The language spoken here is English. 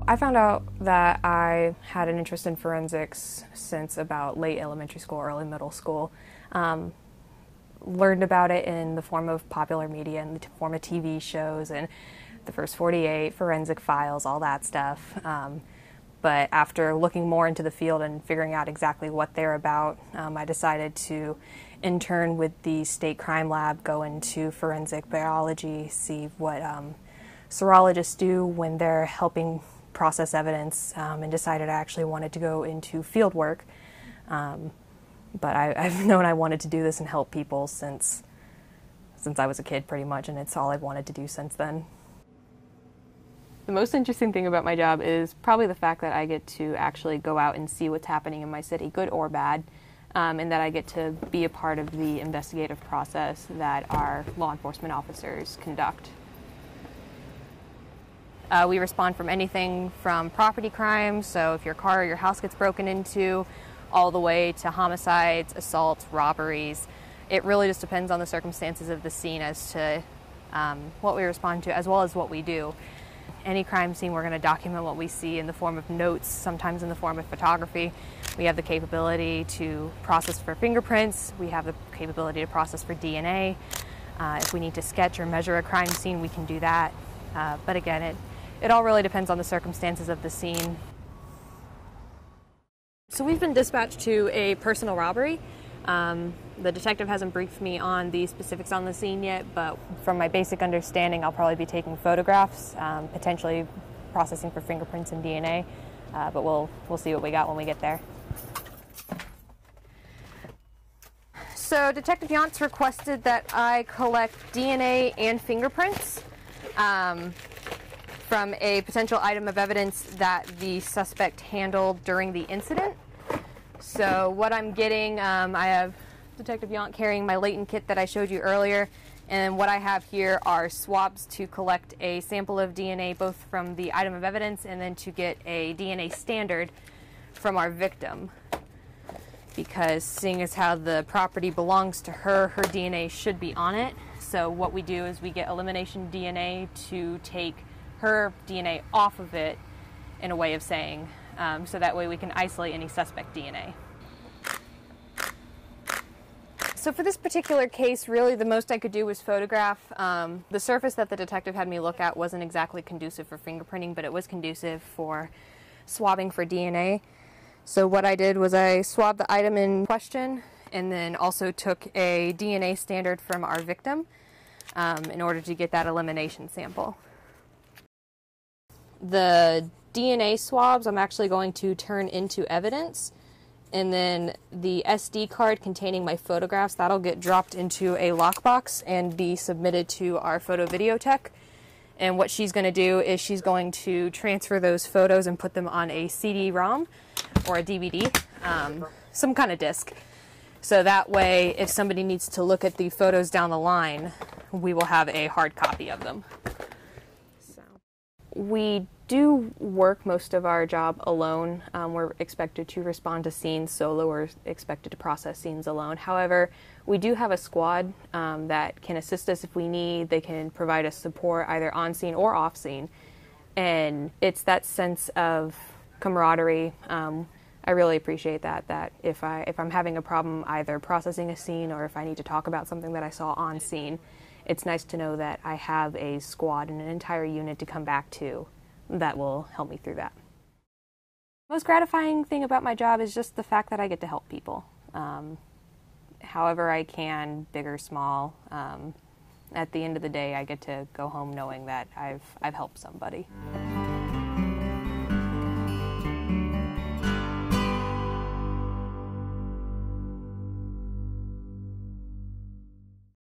I found out that I had an interest in forensics since about late elementary school, early middle school. Learned about it in the form of popular media, in the form of TV shows and the First 48, Forensic Files, all that stuff. But after looking more into the field and figuring out exactly what they're about, I decided to intern with the state crime lab, go into forensic biology, see what serologists do when they're helping process evidence, and decided I actually wanted to go into field work. But I've known I wanted to do this and help people since I was a kid pretty much, and it's all I've wanted to do since then. The most interesting thing about my job is probably the fact that I get to actually go out and see what's happening in my city, good or bad, and that I get to be a part of the investigative process that our law enforcement officers conduct. We respond from anything from property crimes, so if your car or your house gets broken into, all the way to homicides, assaults, robberies. It really just depends on the circumstances of the scene as to what we respond to, as well as what we do. Any crime scene, we're going to document what we see in the form of notes, sometimes in the form of photography. We have the capability to process for fingerprints. We have the capability to process for DNA. If we need to sketch or measure a crime scene, we can do that. But again, it all really depends on the circumstances of the scene. So we've been dispatched to a personal robbery. The detective hasn't briefed me on the specifics on the scene yet, but from my basic understanding, I'll probably be taking photographs, potentially processing for fingerprints and DNA, but we'll see what we got when we get there. So Detective Yantz requested that I collect DNA and fingerprints from a potential item of evidence that the suspect handled during the incident. So what I'm getting, I have Detective Yant carrying my latent kit that I showed you earlier, and what I have here are swabs to collect a sample of DNA both from the item of evidence and then to get a DNA standard from our victim. Because seeing as how the property belongs to her, her DNA should be on it. So what we do is we get elimination DNA to take her DNA off of it, in a way of saying, so that way we can isolate any suspect DNA. So for this particular case, really the most I could do was photograph. The surface that the detective had me look at wasn't exactly conducive for fingerprinting, but it was conducive for swabbing for DNA. So what I did was I swabbed the item in question and then also took a DNA standard from our victim in order to get that elimination sample. The DNA swabs I'm actually going to turn into evidence, and then the SD card containing my photographs, that'll get dropped into a lockbox and be submitted to our photo video tech. And what she's going to do is she's going to transfer those photos and put them on a CD-ROM or a DVD, some kind of disc. So that way, if somebody needs to look at the photos down the line, we will have a hard copy of them. We do work most of our job alone. We're expected to respond to scenes solo or expected to process scenes alone. However, we do have a squad that can assist us if we need. They can provide us support either on scene or off scene. And it's that sense of camaraderie. I really appreciate that if I'm having a problem either processing a scene or if I need to talk about something that I saw on scene, it's nice to know that I have a squad and an entire unit to come back to that will help me through that. Most gratifying thing about my job is just the fact that I get to help people. However I can, big or small. At the end of the day, I get to go home knowing that I've helped somebody.